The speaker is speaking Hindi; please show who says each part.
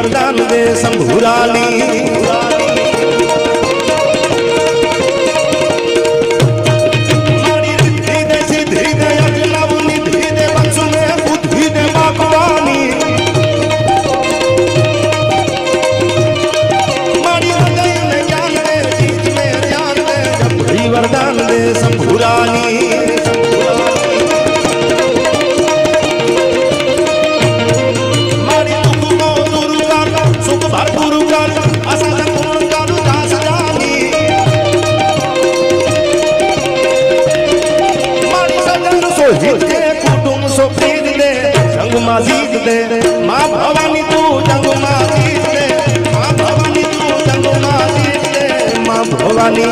Speaker 1: वरदान दे शंभुरानी वरदान दे शंभुरानी मारी दुख को दूर कर सुख भरपूर कर असत पूर्ण कर दास जानी मारी सजन सो जीत के कुटुंब सो प्रीत दे जंग मा जीत दे मां भवानी तू जंग मा जीत दे मां भवानी तू जंग मा जीत दे मां भवानी